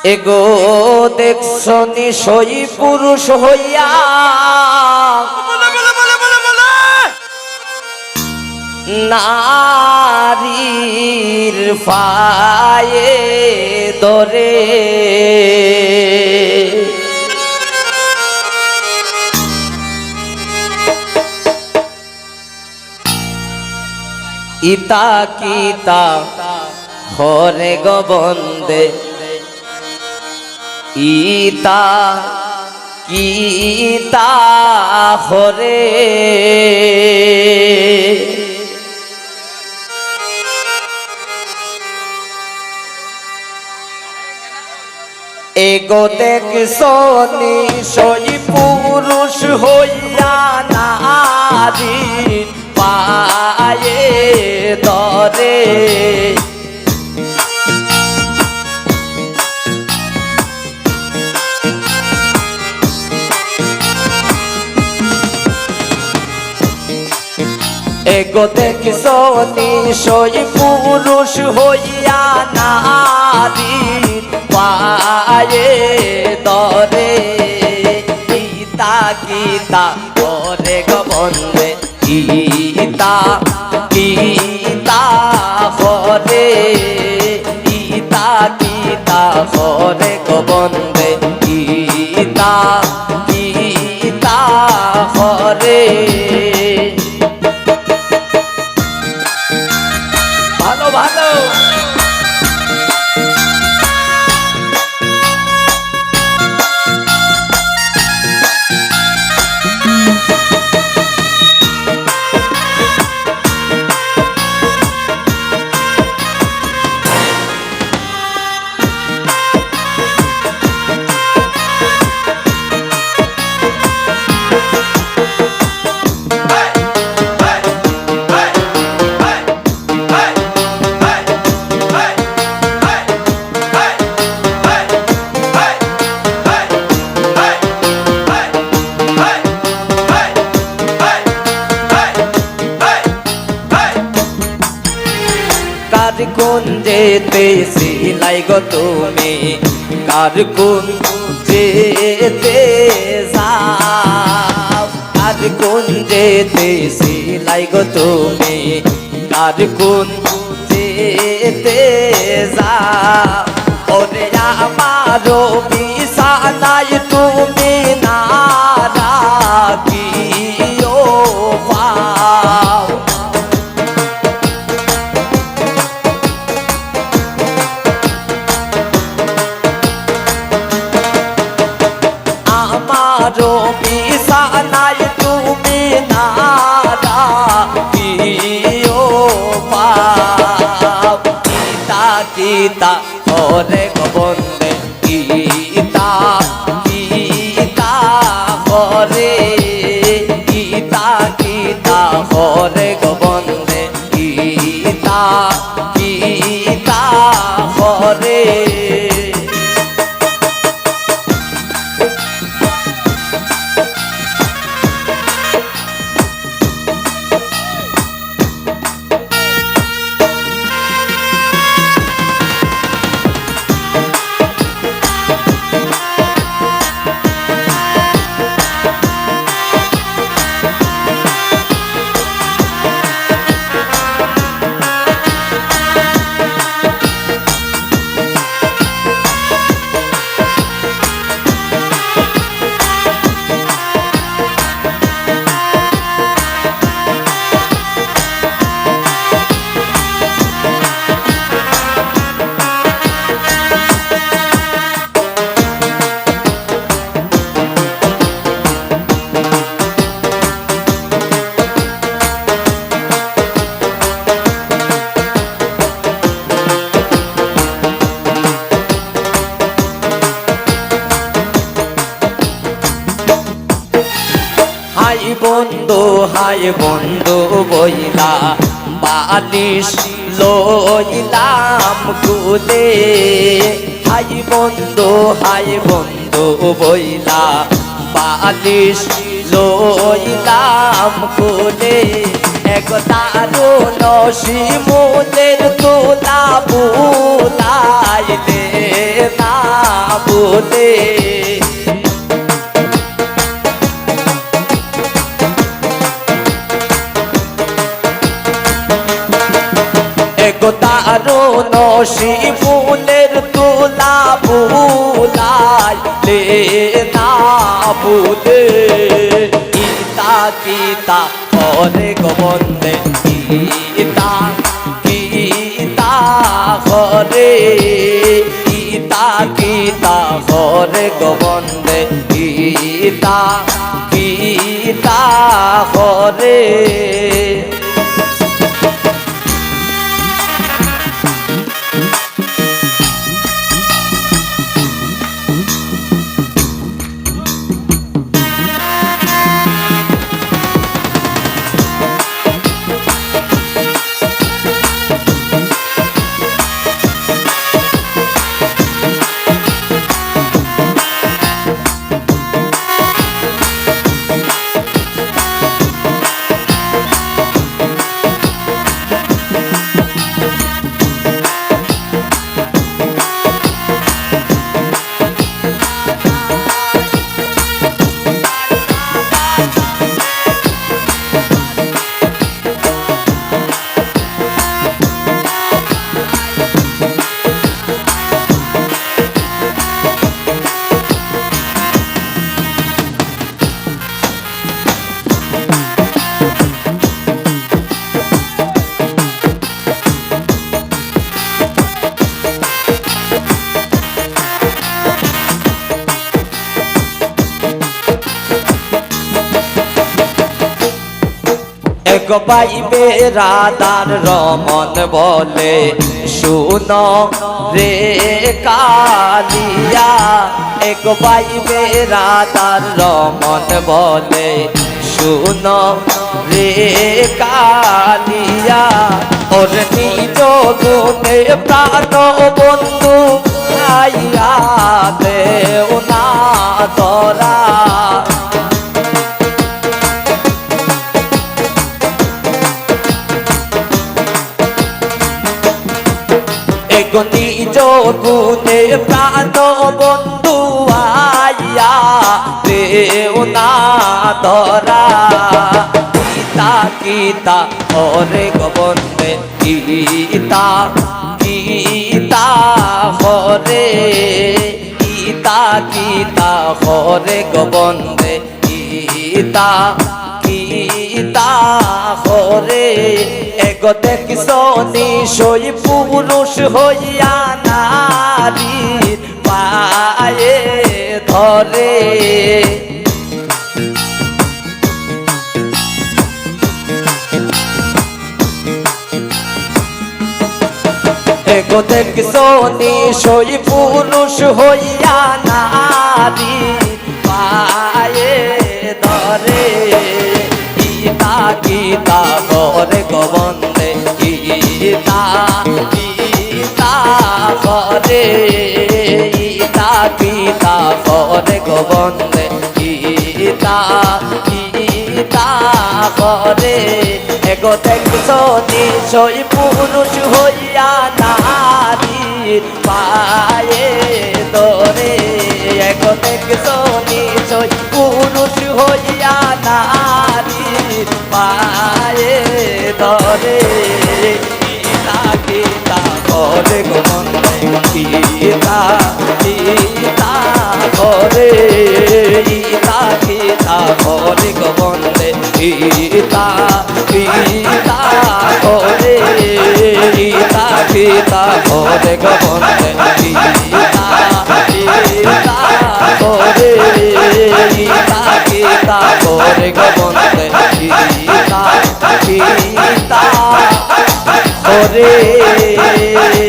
এগো দেখছো নিশই পুরুষ হইয়া নারীর পায়ে ধরে ইতা কিতা হরে গোবন্দে ইতা কিতা হরে এগো দেখছো নিশই পুরুষ হইয়া নারী পায়ে ধরে এগো দেখছো নিশই পুরুষ হইয়া নারী পায়ে ধরে ইতা কিতা করে গোবন্দে ইতা কিতা করে ইতা কিতা করে গোবন্দে ইতা কিতা করে ভালো ভালো কার কোন যেতে সিলাই গো তুমি কার কোন যেতে যাও কার কোন যেতে সিলাই গো তুমি কার কোন যেতে যাও ওরে আমারও বিছানায় তুমি না রাখিও পাও আমারও বিছানায় তুমি না রাখিও পাও কিতা কিতা করে গোবন্দে কিতা কিতা করে কিতা কিতা করে গোবন্দে কিতা কিতা করে হাই বন্ধু বইলা বালিশ লইলাম কুলে হাই বন্ধু বইলা বালিশ লইলাম কুলে এক দারুণ শিমুলের তোলা বুলাইলে না ভুলে দারুণ শিফুলের তুলা ভুলাইলে না ভুলে গীতা গীতা করে গোবন্দে গীতা গীতা করে গীতা গীতা করে গোবন্দে গীতা গীতা করে এক পাইবে রাধার রমন বলে শুনো রে কালিয়া এক পাইবে রাধার রমন বলে শুনো রে কালিয়া ওর নিজ গুণে প্রাণ বন্ধু আইয়া দেও না তোরা নিজ গুণে প্রাণ বন্ধু আইয়া দেও না ধরা গীতা গীতা হরে গোবন্দে গীতা গীতা হরে গীতা গীতা হরে গোবন্দে গীতা গীতা হরে এগো দেখিস নিশই পুরুষ হইয়া নারীর পায়ে ধরে এগো দেখিস নিশই পুরুষ হইয়া নারীর পায়ে ধরে গীতা গীতা হরে গোবন্দে গীতা গীতা হরে গীতা গীতা হরে গোবন্দে গীতা গীতা হরে এগো দেখিস নিশই পুরুষ হইয়া নারীর পায়ে ধরে এগো দেখিস নিশই পুরুষ হইয়া নারীর পায়ে ধরে গীতা গীতা হরে গোবন্দে গীতা গীতা হরে গীতা গীতা হরে গোবন্দে গীতা গীতা হরে গীতা গীতা হরে গোবন্দে গীতা গীতা হরে গীতা গীতা হরে গোবন্দে গীতা গীতা হরে